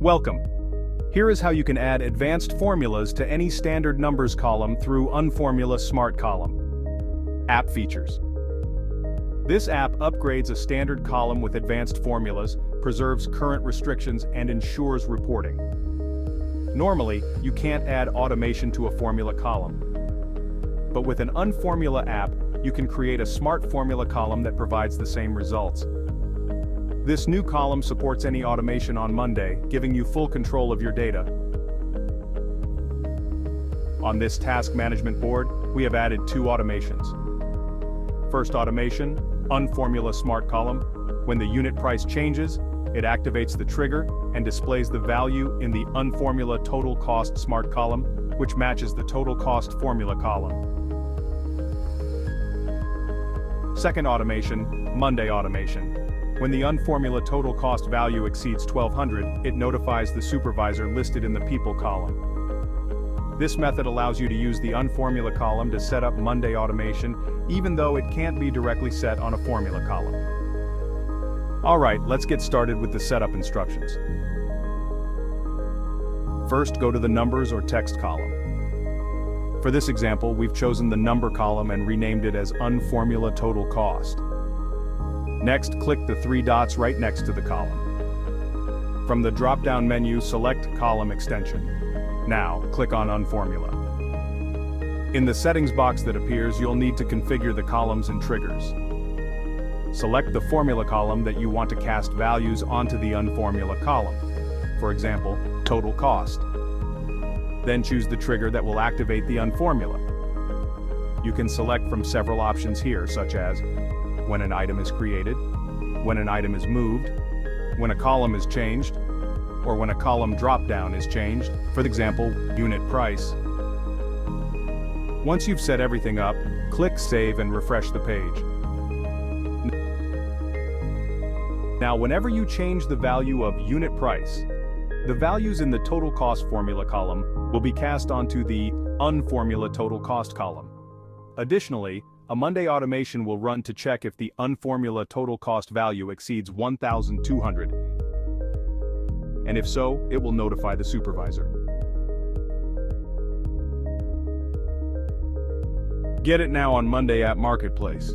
Welcome. Here is how you can add advanced formulas to any standard numbers column through unFormula Smart Column. App features. This app upgrades a standard column with advanced formulas, preserves current restrictions, and ensures reporting. Normally, you can't add automation to a formula column. But with an unFormula app, you can create a smart formula column that provides the same results. This new column supports any automation on Monday, giving you full control of your data. On this task management board, we have added 2 automations. First automation, unFormula Smart Column. When the unit price changes, it activates the trigger and displays the value in the unFormula Total Cost Smart Column, which matches the Total Cost Formula column. Second automation, Monday automation. When the unFormula total cost value exceeds 1200, it notifies the supervisor listed in the people column. This method allows you to use the unFormula column to set up Monday automation, even though it can't be directly set on a formula column. Alright, let's get started with the setup instructions. First, go to the numbers or text column. For this example, we've chosen the number column and renamed it as unFormula Total Cost. Next, click the 3 dots right next to the column. From the drop-down menu, select Column Extension. Now, click on unFormula. In the settings box that appears, you'll need to configure the columns and triggers. Select the formula column that you want to cast values onto the unFormula column. For example, Total Cost. Then choose the trigger that will activate the unFormula. You can select from several options here, such as when an item is created, when an item is moved, when a column is changed, or when a column drop-down is changed, for example, unit price. Once you've set everything up, click Save and refresh the page. Now, whenever you change the value of unit price, the values in the total cost formula column will be cast onto the unFormula total cost column. Additionally, a Monday automation will run to check if the unFormula total cost value exceeds 1,200. And if so, it will notify the supervisor. Get it now on Monday App Marketplace.